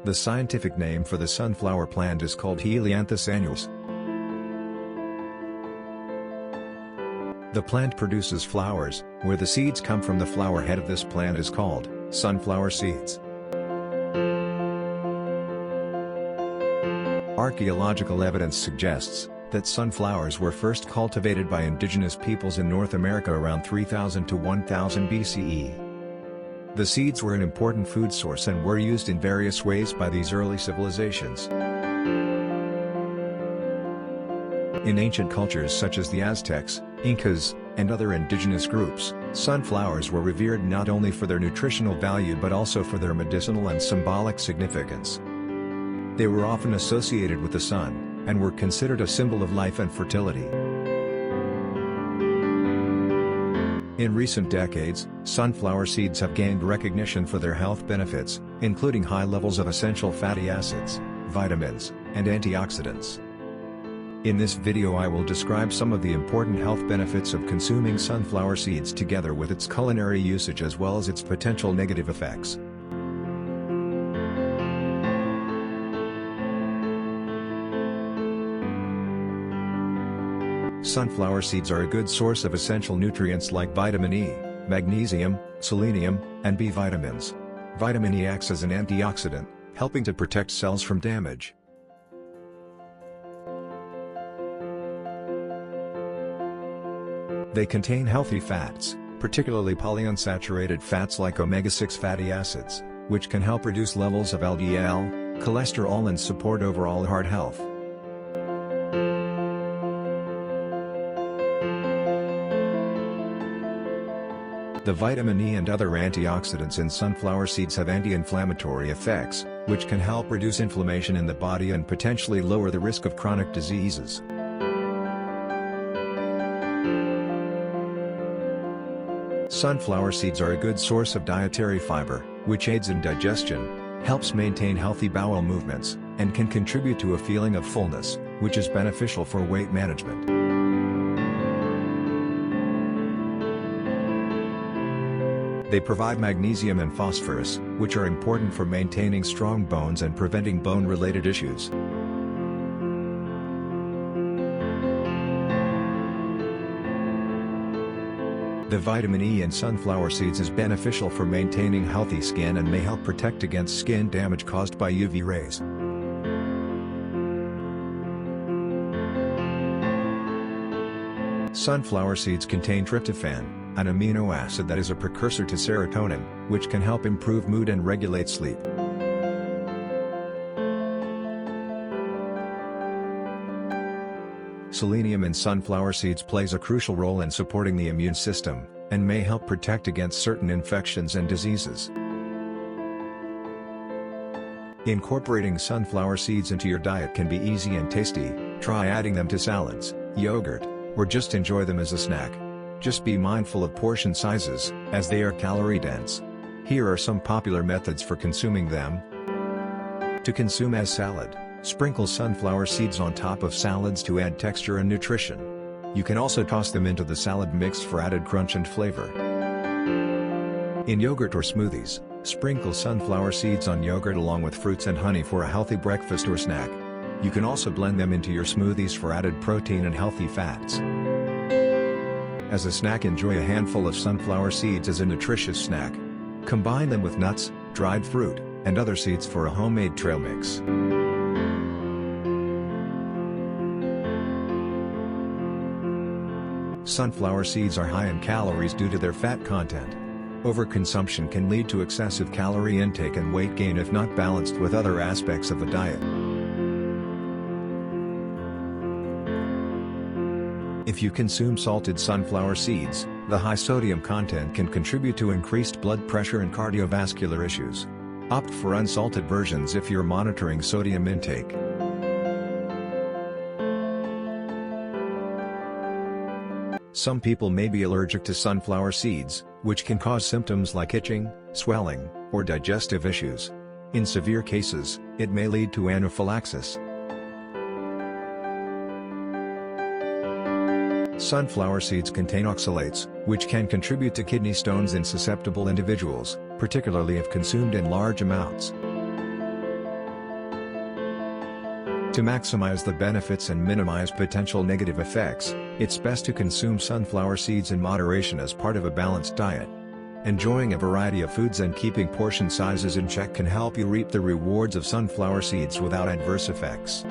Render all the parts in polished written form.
The scientific name for the sunflower plant is called Helianthus Annuus. The plant produces flowers, where the seeds come from. The flower head of this plant is called sunflower seeds. Archaeological evidence suggests that sunflowers were first cultivated by indigenous peoples in North America around 3000 to 1000 BCE. The seeds were an important food source and were used in various ways by these early civilizations. In ancient cultures such as the Aztecs, Incas, and other indigenous groups, sunflowers were revered not only for their nutritional value but also for their medicinal and symbolic significance. They were often associated with the sun, and were considered a symbol of life and fertility. In recent decades, sunflower seeds have gained recognition for their health benefits, including high levels of essential fatty acids, vitamins, and antioxidants. In this video I will describe some of the important health benefits of consuming sunflower seeds together with its culinary usage as well as its potential negative effects. Sunflower seeds are a good source of essential nutrients like vitamin E, magnesium, selenium, and B vitamins. Vitamin E acts as an antioxidant, helping to protect cells from damage. They contain healthy fats, particularly polyunsaturated fats like omega-6 fatty acids, which can help reduce levels of LDL, cholesterol and support overall heart health. The vitamin E and other antioxidants in sunflower seeds have anti-inflammatory effects, which can help reduce inflammation in the body and potentially lower the risk of chronic diseases. Sunflower seeds are a good source of dietary fiber, which aids in digestion, helps maintain healthy bowel movements, and can contribute to a feeling of fullness, which is beneficial for weight management. They provide magnesium and phosphorus, which are important for maintaining strong bones and preventing bone-related issues. The vitamin E in sunflower seeds is beneficial for maintaining healthy skin and may help protect against skin damage caused by UV rays. Sunflower seeds contain tryptophan, an amino acid that is a precursor to serotonin, which can help improve mood and regulate sleep. Selenium in sunflower seeds plays a crucial role in supporting the immune system, and may help protect against certain infections and diseases. Incorporating sunflower seeds into your diet can be easy and tasty. Try adding them to salads, yogurt, or just enjoy them as a snack. Just be mindful of portion sizes, as they are calorie dense. Here are some popular methods for consuming them. To consume as salad, sprinkle sunflower seeds on top of salads to add texture and nutrition. You can also toss them into the salad mix for added crunch and flavor. In yogurt or smoothies, sprinkle sunflower seeds on yogurt along with fruits and honey for a healthy breakfast or snack. You can also blend them into your smoothies for added protein and healthy fats. As a snack, enjoy a handful of sunflower seeds as a nutritious snack. Combine them with nuts, dried fruit, and other seeds for a homemade trail mix. Sunflower seeds are high in calories due to their fat content. Overconsumption can lead to excessive calorie intake and weight gain if not balanced with other aspects of the diet. If you consume salted sunflower seeds, the high sodium content can contribute to increased blood pressure and cardiovascular issues. Opt for unsalted versions if you're monitoring sodium intake. Some people may be allergic to sunflower seeds, which can cause symptoms like itching, swelling, or digestive issues. In severe cases, it may lead to anaphylaxis. Sunflower seeds contain oxalates, which can contribute to kidney stones in susceptible individuals, particularly if consumed in large amounts. To maximize the benefits and minimize potential negative effects, it's best to consume sunflower seeds in moderation as part of a balanced diet. Enjoying a variety of foods and keeping portion sizes in check can help you reap the rewards of sunflower seeds without adverse effects.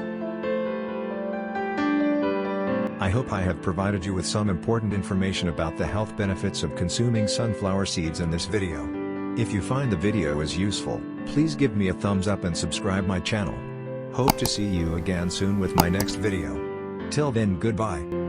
I hope I have provided you with some important information about the health benefits of consuming sunflower seeds in this video. If you find the video is useful, please give me a thumbs up and subscribe my channel. Hope to see you again soon with my next video. Till then, goodbye.